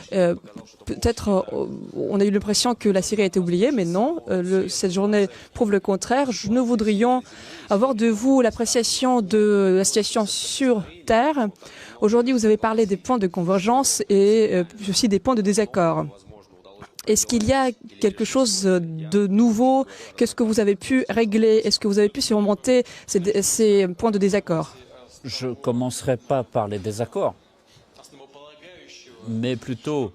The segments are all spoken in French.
Peut-être on a eu l'impression que la Syrie a été oubliée, mais non, cette journée prouve le contraire. Nous voudrions avoir de vous l'appréciation de la situation sur Terre. Aujourd'hui, vous avez parlé des points de convergence et aussi des points de désaccord. Est-ce qu'il y a quelque chose de nouveau? Qu'est-ce que vous avez pu régler? Est-ce que vous avez pu surmonter ces points de désaccord? Je ne commencerai pas par les désaccords, mais plutôt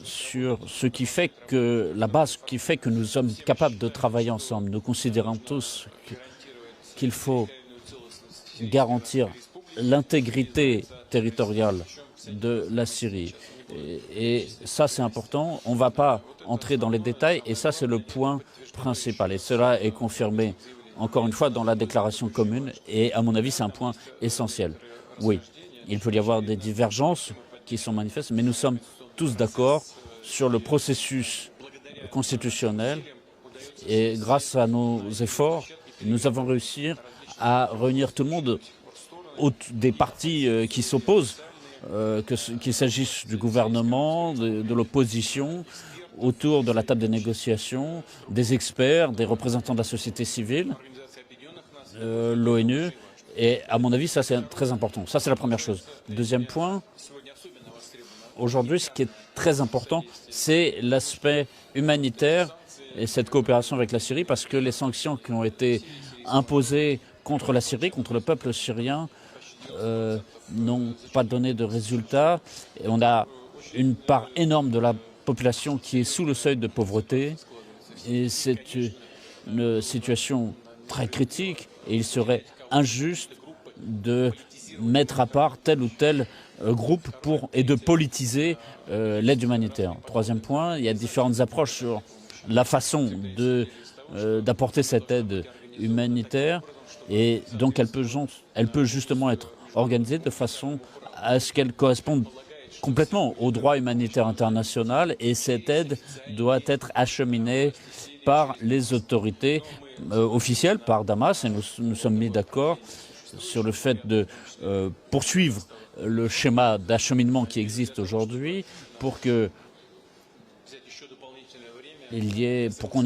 sur ce qui fait que la base qui fait que nous sommes capables de travailler ensemble. Nous considérons tous qu'il faut garantir l'intégrité territoriale de la Syrie. Et ça, c'est important. On ne va pas entrer dans les détails et ça, c'est le point principal. Et cela est confirmé, encore une fois, dans la déclaration commune. Et à mon avis, c'est un point essentiel. Oui, il peut y avoir des divergences qui sont manifestes, mais nous sommes tous d'accord sur le processus constitutionnel. Et grâce à nos efforts, nous avons réussi à réunir tout le monde, des partis qui s'opposent, qu'il s'agisse du gouvernement, de l'opposition, autour de la table des négociations, des experts, des représentants de la société civile, l'ONU. Et à mon avis, ça c'est très important. Ça c'est la première chose. Deuxième point, aujourd'hui ce qui est très important, c'est l'aspect humanitaire et cette coopération avec la Syrie, parce que les sanctions qui ont été imposées contre la Syrie, contre le peuple syrien, n'ont pas donné de résultats. Et on a une part énorme de la population qui est sous le seuil de pauvreté. Et c'est une situation très critique. Et il serait injuste de mettre à part tel ou tel groupe et de politiser l'aide humanitaire. Troisième point, il y a différentes approches sur la façon d'apporter cette aide humanitaire. Et donc elle peut justement être organisée de façon à ce qu'elle corresponde complètement au droit humanitaire international, et cette aide doit être acheminée par les autorités officielles, par Damas, et nous sommes mis d'accord sur le fait de poursuivre le schéma d'acheminement qui existe aujourd'hui pour qu'on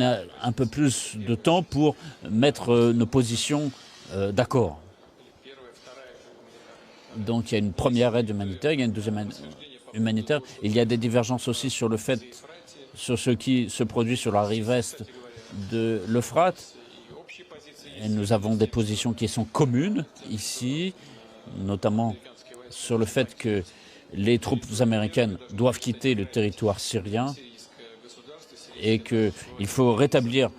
ait un peu plus de temps pour mettre nos positions d'accord. Donc il y a une première aide humanitaire, il y a une deuxième aide humanitaire. Il y a des divergences aussi sur sur ce qui se produit sur la rive est de l'Euphrate. Et nous avons des positions qui sont communes ici, notamment sur le fait que les troupes américaines doivent quitter le territoire syrien et qu'il faut rétablir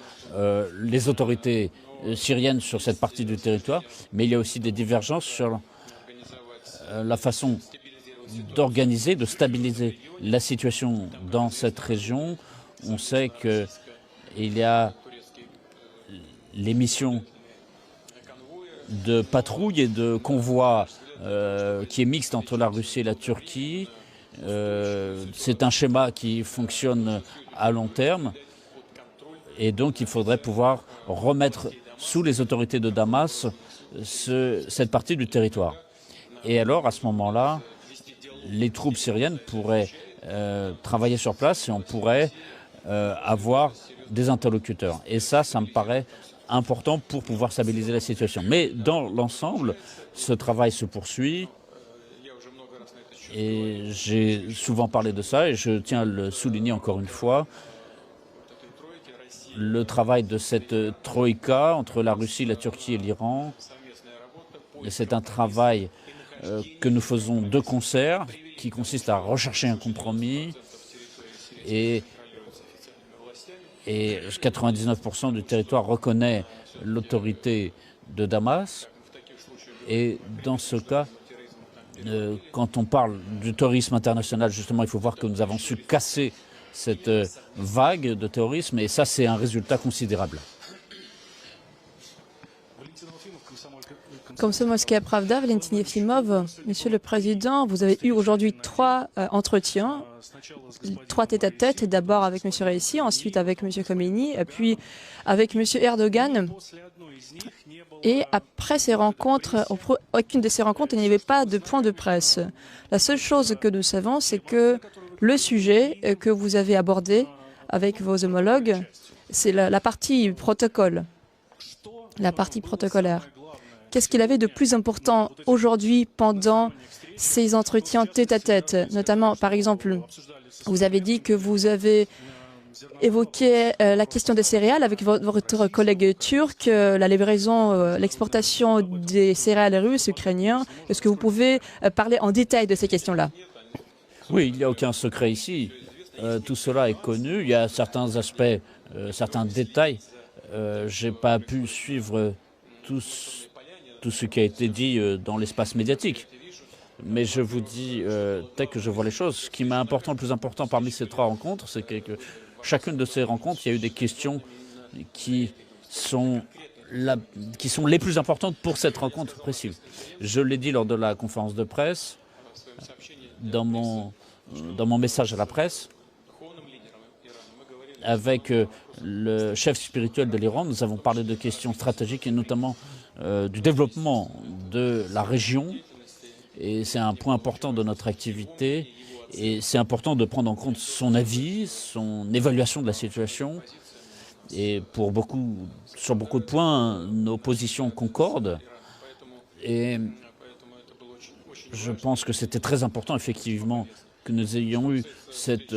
les autorités syriennes sur cette partie du territoire. Mais il y a aussi des divergences sur la façon d'organiser, de stabiliser la situation dans cette région. On sait qu'il y a les missions de patrouille et de convoi qui est mixte entre la Russie et la Turquie. C'est un schéma qui fonctionne à long terme et donc il faudrait pouvoir remettre sous les autorités de Damas cette partie du territoire. Et alors, à ce moment-là, les troupes syriennes pourraient travailler sur place et on pourrait avoir des interlocuteurs. Et ça me paraît important pour pouvoir stabiliser la situation. Mais dans l'ensemble, ce travail se poursuit. Et j'ai souvent parlé de ça et je tiens à le souligner encore une fois. Le travail de cette troïka entre la Russie, la Turquie et l'Iran, c'est un travail que nous faisons de concert, qui consiste à rechercher un compromis et 99% du territoire reconnaît l'autorité de Damas. Et dans ce cas, quand on parle du terrorisme international, justement, il faut voir que nous avons su casser cette vague de terrorisme et ça, c'est un résultat considérable. Komsomolskaya Pravda, Valentin Yefimov, Monsieur le Président, vous avez eu aujourd'hui 3 entretiens, 3 tête-à-tête, d'abord avec M. Raisi, ensuite avec M. Khomeini, puis avec M. Erdogan. Et après ces rencontres, aucune de ces rencontres, il n'y avait pas de point de presse. La seule chose que nous savons, c'est que Le sujet que vous avez abordé avec vos homologues, c'est la partie protocole, la partie protocolaire. Qu'est-ce qu'il avait de plus important aujourd'hui pendant ces entretiens tête-à-tête, notamment, par exemple, vous avez dit que vous avez évoqué la question des céréales avec votre collègue turc, la livraison, l'exportation des céréales russes, ukrainiens. Est-ce que vous pouvez parler en détail de ces questions-là? Oui, il n'y a aucun secret ici. Tout cela est connu. Il y a certains aspects, certains détails. Je n'ai pas pu suivre tout ce qui a été dit dans l'espace médiatique. Mais je vous dis, tel que je vois les choses, ce qui m'a important, le plus important parmi ces 3 rencontres, c'est que chacune de ces rencontres, il y a eu des questions qui sont les plus importantes pour cette rencontre précise. Je l'ai dit lors de la conférence de presse, dans mon message à la presse, avec le chef spirituel de l'Iran, nous avons parlé de questions stratégiques et notamment du développement de la région. Et c'est un point important de notre activité. Et c'est important de prendre en compte son avis, son évaluation de la situation. Et sur beaucoup de points, nos positions concordent. Et je pense que c'était très important, effectivement, que nous ayons eu cette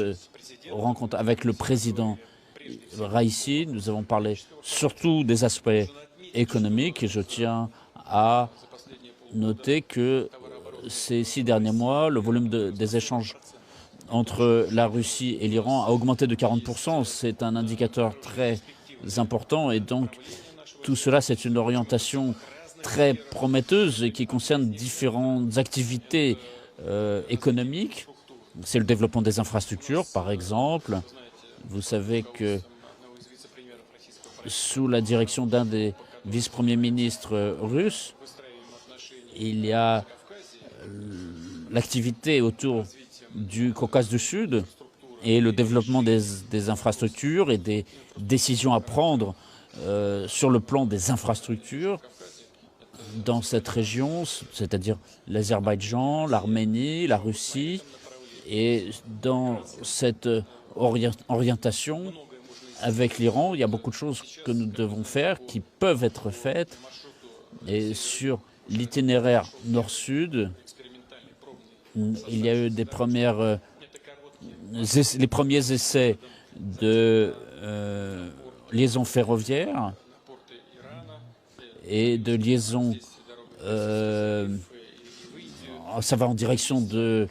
rencontre avec le président Raïssi. Nous avons parlé surtout des aspects économiques et je tiens à noter que ces 6 derniers mois, le volume des échanges entre la Russie et l'Iran a augmenté de 40%. C'est un indicateur très important et donc tout cela, c'est une orientation très prometteuse et qui concerne différentes activités économiques. C'est le développement des infrastructures, par exemple. Vous savez que sous la direction d'un des vice-premiers ministres russes, il y a l'activité autour du Caucase du Sud et le développement des infrastructures et des décisions à prendre sur le plan des infrastructures dans cette région, c'est-à-dire l'Azerbaïdjan, l'Arménie, la Russie. Et dans cette orientation avec l'Iran, il y a beaucoup de choses que nous devons faire, qui peuvent être faites. Et sur l'itinéraire nord-sud, il y a eu les premiers essais de liaison ferroviaire et de liaison, ça va en direction de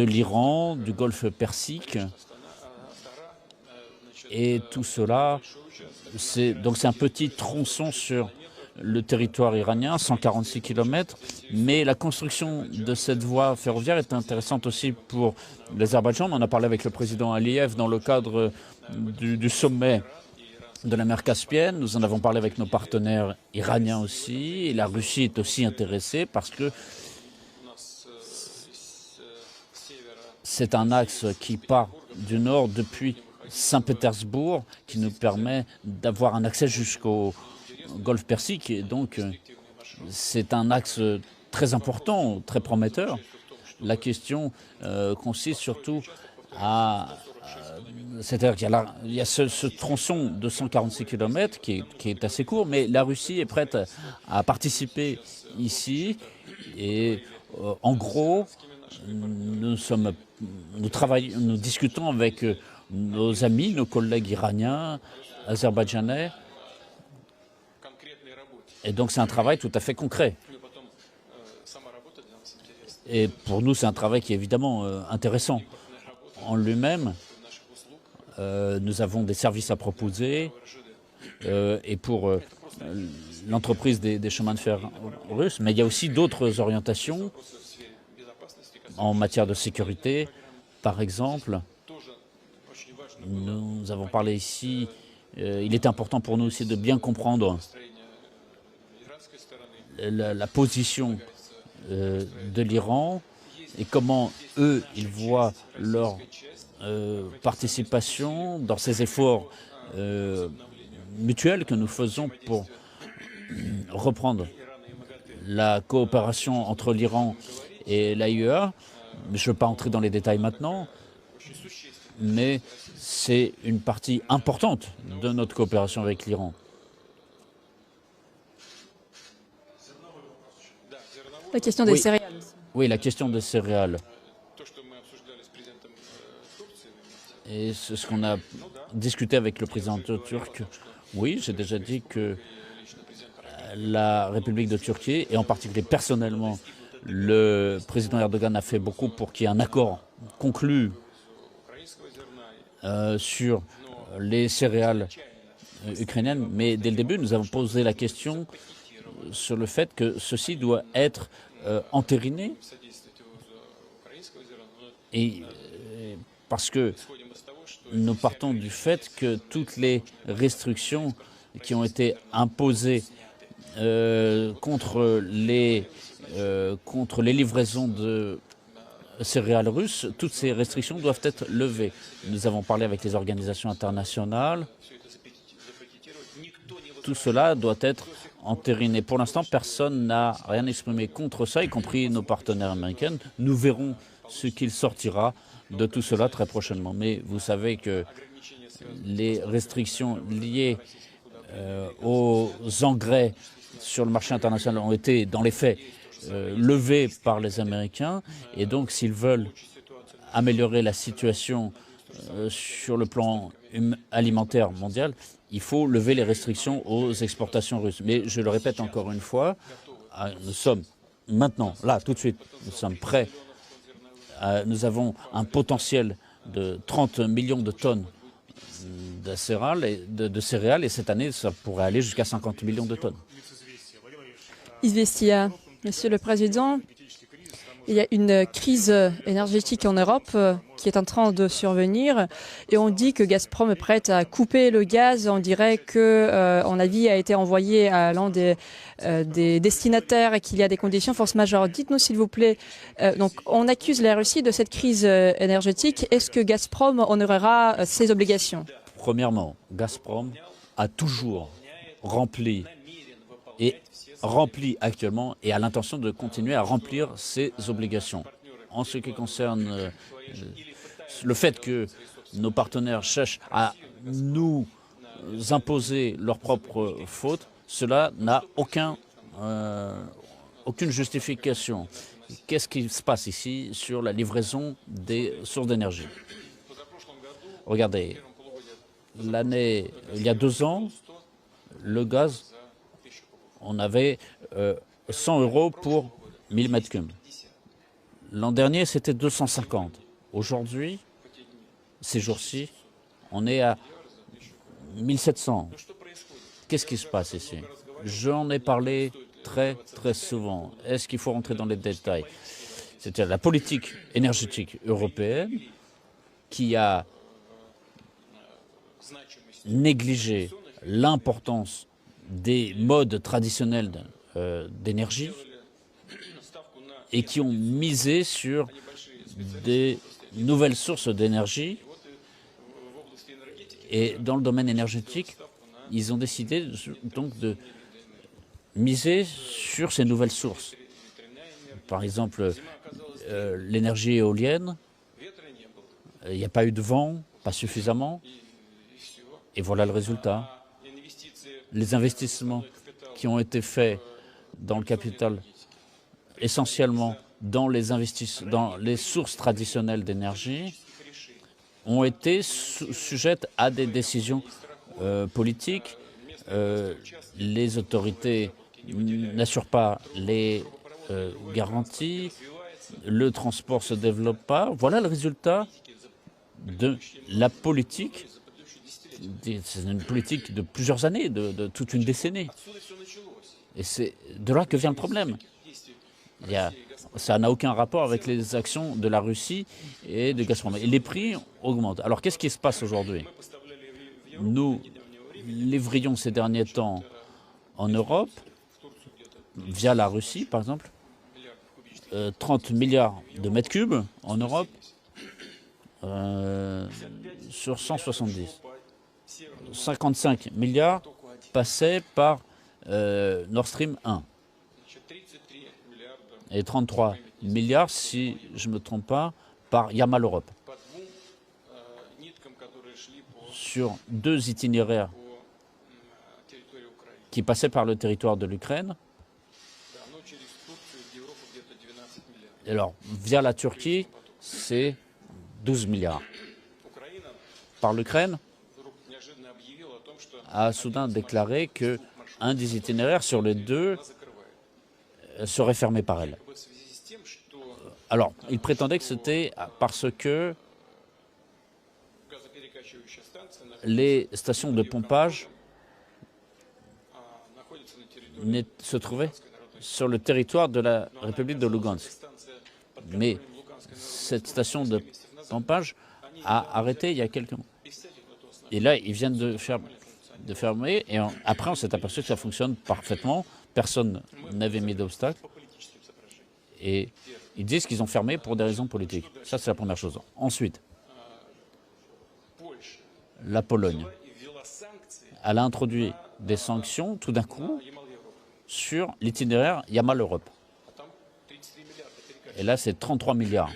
l'Iran, du Golfe Persique. Et tout cela, c'est un petit tronçon sur le territoire iranien, 146 km, mais la construction de cette voie ferroviaire est intéressante aussi pour l'Azerbaïdjan. On en a parlé avec le président Aliyev dans le cadre du sommet de la mer Caspienne. Nous en avons parlé avec nos partenaires iraniens aussi, et la Russie est aussi intéressée parce que c'est un axe qui part du nord depuis Saint-Pétersbourg, qui nous permet d'avoir un accès jusqu'au Golfe Persique. Et donc, c'est un axe très important, très prometteur. La question consiste surtout à... C'est-à-dire qu'il y a ce tronçon de 146 km qui est assez court, mais la Russie est prête à participer ici. Et en gros, nous discutons avec nos amis, nos collègues iraniens, azerbaïdjanais. Et donc c'est un travail tout à fait concret. Et pour nous, c'est un travail qui est évidemment intéressant en lui-même. Nous avons des services à proposer. Et pour l'entreprise des chemins de fer russes, mais il y a aussi d'autres orientations en matière de sécurité. Par exemple, nous avons parlé ici, il est important pour nous aussi de bien comprendre la position de l'Iran et comment eux, ils voient leur participation dans ces efforts mutuels que nous faisons pour reprendre la coopération entre l'Iran et l'AIEA. Je ne veux pas entrer dans les détails maintenant, mais c'est une partie importante de notre coopération avec l'Iran. La question des céréales. Oui, la question des céréales. Et ce qu'on a discuté avec le président turc, oui, j'ai déjà dit que la République de Turquie, et en particulier personnellement, le président Erdogan a fait beaucoup pour qu'il y ait un accord conclu sur les céréales ukrainiennes. Mais dès le début, nous avons posé la question sur le fait que ceci doit être entériné. Et parce que nous partons du fait que toutes les restrictions qui ont été imposées contre les livraisons de céréales russes, toutes ces restrictions doivent être levées. Nous avons parlé avec les organisations internationales. Tout cela doit être entériné. Pour l'instant, personne n'a rien exprimé contre ça, y compris nos partenaires américains. Nous verrons ce qu'il sortira de tout cela très prochainement. Mais vous savez que les restrictions liées aux engrais sur le marché international ont été, dans les faits, levées par les Américains. Et donc, s'ils veulent améliorer la situation sur le plan alimentaire mondial, il faut lever les restrictions aux exportations russes. Mais je le répète encore une fois, nous sommes maintenant, là, tout de suite, nous sommes prêts. Nous avons un potentiel de 30 millions de tonnes de céréales et cette année, ça pourrait aller jusqu'à 50 millions de tonnes. Izvestia, Monsieur le Président, il y a une crise énergétique en Europe qui est en train de survenir et on dit que Gazprom est prête à couper le gaz. On dirait qu'un avis a été envoyé à l'un des destinataires et qu'il y a des conditions force majeure. Dites-nous s'il vous plaît, donc on accuse la Russie de cette crise énergétique. Est-ce que Gazprom honorera ses obligations? Premièrement, Gazprom a toujours rempli et remplit actuellement et a l'intention de continuer à remplir ses obligations. En ce qui concerne le fait que nos partenaires cherchent à nous imposer leurs propres fautes, cela n'a aucune justification. Qu'est-ce qui se passe ici sur la livraison des sources d'énergie? Regardez, il y a 2 ans, le gaz, on avait 100 € pour 1000 m3. L'an dernier, c'était 250. Aujourd'hui, ces jours-ci, on est à 1700. Qu'est-ce qui se passe ici? J'en ai parlé très souvent. Est-ce qu'il faut rentrer dans les détails? C'est-à-dire la politique énergétique européenne qui a négligé l'importance des modes traditionnels d'énergie et qui ont misé sur des nouvelles sources d'énergie. Et dans le domaine énergétique, ils ont décidé donc de miser sur ces nouvelles sources. Par exemple, l'énergie éolienne, il n'y a pas eu de vent, pas suffisamment, et voilà le résultat. Les investissements qui ont été faits dans le capital, essentiellement dans les sources traditionnelles d'énergie, ont été sujettes à des décisions politiques. Les autorités n'assurent pas les garanties, le transport ne se développe pas. Voilà le résultat de la politique. C'est une politique de plusieurs années, de toute une décennie. Et c'est de là que vient le problème. Ça n'a aucun rapport avec les actions de la Russie et de Gazprom. Et les prix augmentent. Alors qu'est-ce qui se passe aujourd'hui? Nous livrions ces derniers temps en Europe, via la Russie par exemple, 30 milliards de mètres cubes en Europe sur 170. 55 milliards passaient par Nord Stream 1 et 33 milliards, si je ne me trompe pas, par Yamal Europe. sur 2 itinéraires qui passaient par le territoire de l'Ukraine. Alors, via la Turquie, c'est 12 milliards. Par l'Ukraine a soudain déclaré qu'un des itinéraires sur les 2 serait fermé par elle. Alors, il prétendait que c'était parce que les stations de pompage se trouvaient sur le territoire de la République de Lugansk. Mais cette station de pompage a arrêté il y a quelques mois. Et là, ils viennent de fermer. Et après, on s'est aperçu que ça fonctionne parfaitement. Personne n'avait mis d'obstacle. Et ils disent qu'ils ont fermé pour des raisons politiques. Ça, c'est la première chose. Ensuite, la Pologne, elle a introduit des sanctions, tout d'un coup, sur l'itinéraire Yamal-Europe. Et là, c'est 33 milliards.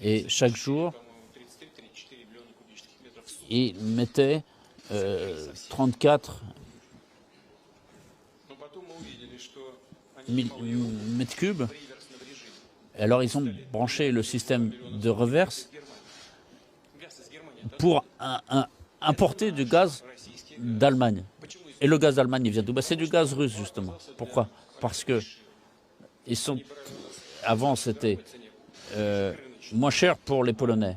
Et chaque jour, ils mettaient 34 mètres cubes. Et alors, ils ont branché le système de reverse pour importer du gaz d'Allemagne. Et le gaz d'Allemagne, il vient d'où? C'est du gaz russe, justement. Pourquoi? Parce que avant, c'était moins cher pour les Polonais.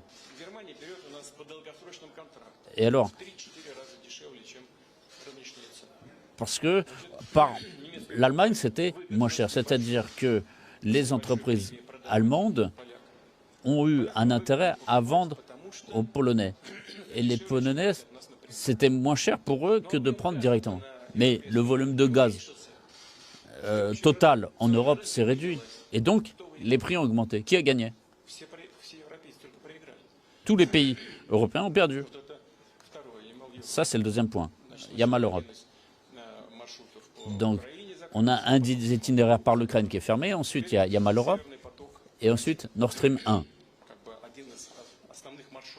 Et alors, parce que par l'Allemagne, c'était moins cher. C'est-à-dire que les entreprises allemandes ont eu un intérêt à vendre aux Polonais. Et les Polonais, c'était moins cher pour eux que de prendre directement. Mais le volume de gaz total en Europe s'est réduit. Et donc, les prix ont augmenté. Qui a gagné? Tous les pays européens ont perdu. Ça, c'est le deuxième point. Yamal-Europe. Donc, on a un des itinéraires par l'Ukraine qui est fermé. Ensuite, il y a Yamal-Europe. Et ensuite, Nord Stream 1.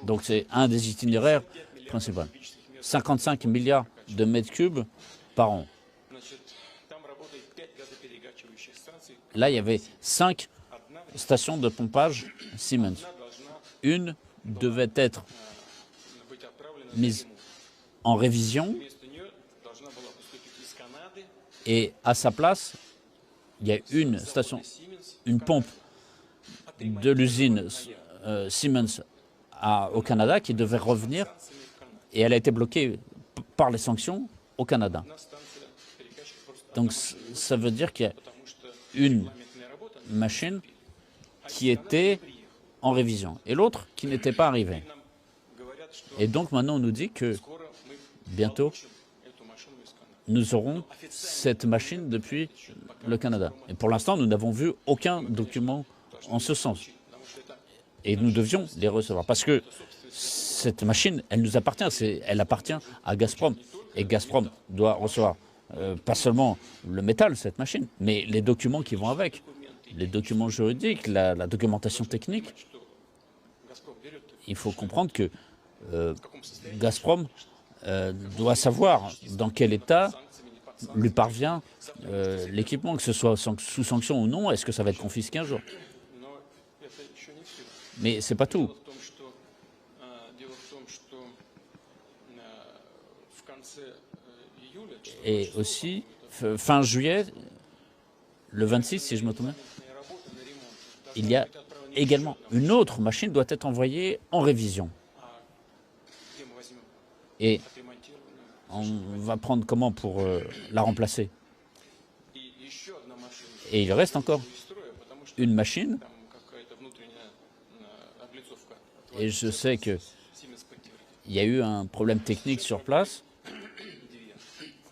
Donc, c'est un des itinéraires principaux. 55 milliards de mètres cubes par an. Là, il y avait 5 stations de pompage Siemens. Une devait être mise en révision et à sa place, il y a une station, une pompe de l'usine Siemens au Canada qui devait revenir et elle a été bloquée par les sanctions au Canada. Donc ça veut dire qu'il y a une machine qui était en révision et l'autre qui n'était pas arrivée. Et donc maintenant on nous dit que bientôt nous aurons cette machine depuis le Canada. Et pour l'instant nous n'avons vu aucun document en ce sens. Et nous devions les recevoir parce que cette machine, elle nous appartient, elle appartient à Gazprom. Et Gazprom doit recevoir pas seulement le métal, cette machine, mais les documents qui vont avec, les documents juridiques, la documentation technique. Il faut comprendre que Gazprom doit savoir dans quel état lui parvient l'équipement, que ce soit sous sanction ou non, est-ce que ça va être confisqué un jour? Mais c'est pas tout. Et aussi, fin juillet, le 26, si je me trompe, il y a également une autre machine doit être envoyée en révision. Et on va prendre comment pour la remplacer? Et il reste encore une machine. Et je sais qu'il y a eu un problème technique sur place.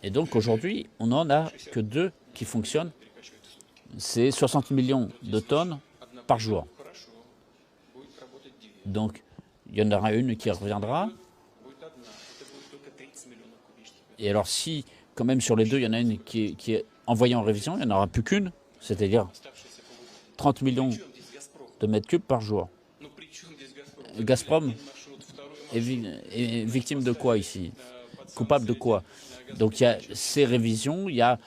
Et donc aujourd'hui, on n'en a que 2 qui fonctionnent. C'est 60 millions de tonnes par jour. Donc il y en aura une qui reviendra. Et alors si, quand même sur les 2, il y en a une qui est envoyée en révision, il n'y en aura plus qu'une, c'est-à-dire 30 millions de mètres cubes par jour. Gazprom est victime de quoi ici? Coupable de quoi? Donc il y a ces révisions, il y a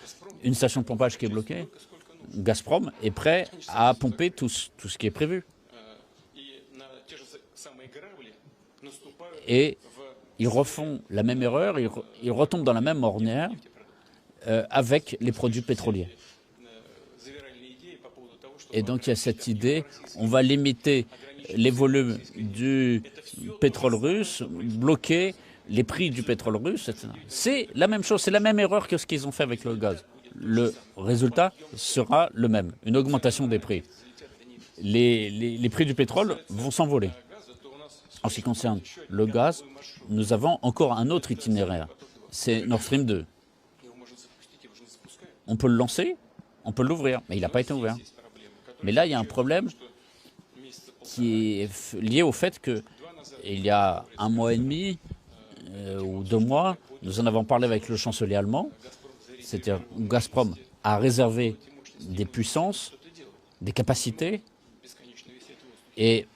une station de pompage qui est bloquée. Gazprom est prêt à pomper tout ce qui est prévu. Et ils refont la même erreur, ils retombent dans la même ornière avec les produits pétroliers. Et donc il y a cette idée, on va limiter les volumes du pétrole russe, bloquer les prix du pétrole russe, etc. C'est la même chose, c'est la même erreur que ce qu'ils ont fait avec le gaz. Le résultat sera le même, une augmentation des prix. Les prix du pétrole vont s'envoler. En ce qui concerne le gaz, nous avons encore un autre itinéraire, c'est Nord Stream 2. On peut le lancer, on peut l'ouvrir, mais il n'a pas été ouvert. Mais là, il y a un problème qui est lié au fait qu'il y a un mois et demi ou 2 mois, nous en avons parlé avec le chancelier allemand, c'est-à-dire Gazprom a réservé des puissances, des capacités, et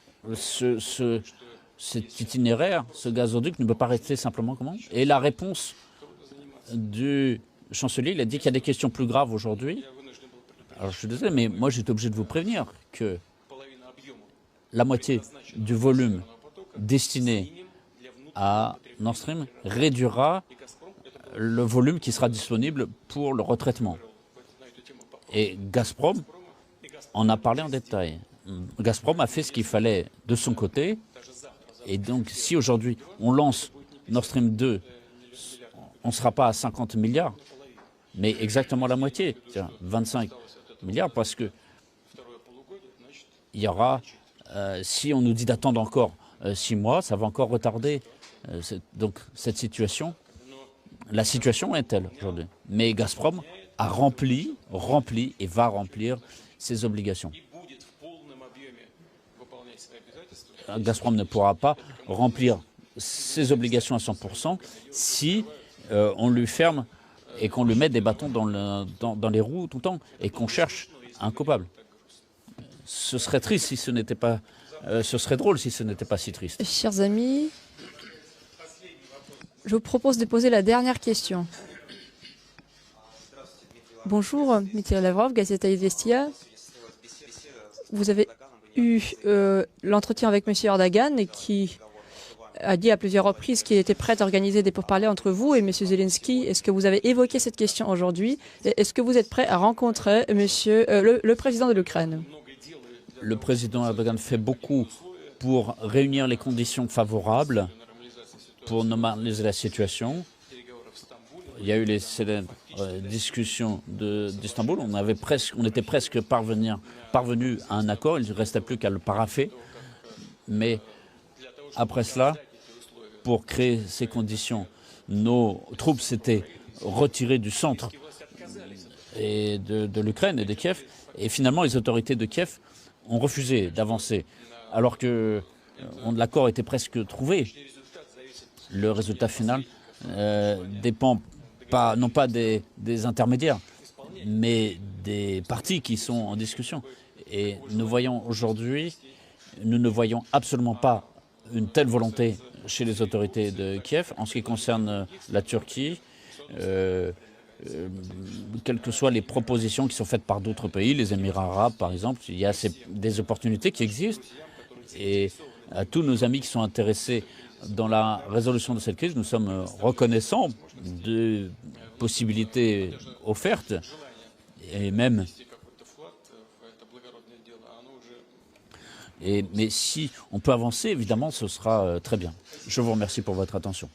cet itinéraire, ce gazoduc ne peut pas rester simplement comment? Et la réponse du chancelier, il a dit qu'il y a des questions plus graves aujourd'hui. Alors je suis désolé, mais moi j'étais obligé de vous prévenir que la moitié du volume destiné à Nord Stream réduira le volume qui sera disponible pour le retraitement. Et Gazprom en a parlé en détail. Gazprom a fait ce qu'il fallait de son côté. Et donc si aujourd'hui on lance Nord Stream 2, on ne sera pas à 50 milliards, mais exactement la moitié, 25 milliards, parce que il y aura, si on nous dit d'attendre encore 6 mois, ça va encore retarder. Donc cette situation, la situation est telle aujourd'hui. Mais Gazprom a rempli et va remplir ses obligations. Gazprom ne pourra pas remplir ses obligations à 100% si on lui ferme et qu'on lui met des bâtons dans les roues tout le temps et qu'on cherche un coupable. Ce serait triste si ce n'était pas... ce serait drôle si ce n'était pas si triste. Chers amis, je vous propose de poser la dernière question. Bonjour, Dmitry Lavrov, Gazeta Izvestia. Vous avez eu l'entretien avec M. Erdogan qui a dit à plusieurs reprises qu'il était prêt à organiser des pourparlers entre vous et M. Zelensky. Est-ce que vous avez évoqué cette question aujourd'hui? Est-ce que vous êtes prêt à rencontrer le président de l'Ukraine? Le président Erdogan fait beaucoup pour réunir les conditions favorables pour normaliser la situation. Il y a eu les célèbres discussions d'Istanbul. On était presque parvenus à un accord. Il ne restait plus qu'à le parapher. Mais après cela, pour créer ces conditions, nos troupes s'étaient retirées du centre et de l'Ukraine et de Kiev. Et finalement, les autorités de Kiev ont refusé d'avancer, alors que l'accord était presque trouvé. Le résultat final dépend non pas des intermédiaires, mais des partis qui sont en discussion. Et nous voyons aujourd'hui, nous ne voyons absolument pas une telle volonté chez les autorités de Kiev. En ce qui concerne la Turquie, quelles que soient les propositions qui sont faites par d'autres pays, les Émirats arabes par exemple, il y a des opportunités qui existent. Et à tous nos amis qui sont intéressés dans la résolution de cette crise, nous sommes reconnaissants de possibilités offertes. Et même... mais si on peut avancer, évidemment, ce sera très bien. Je vous remercie pour votre attention.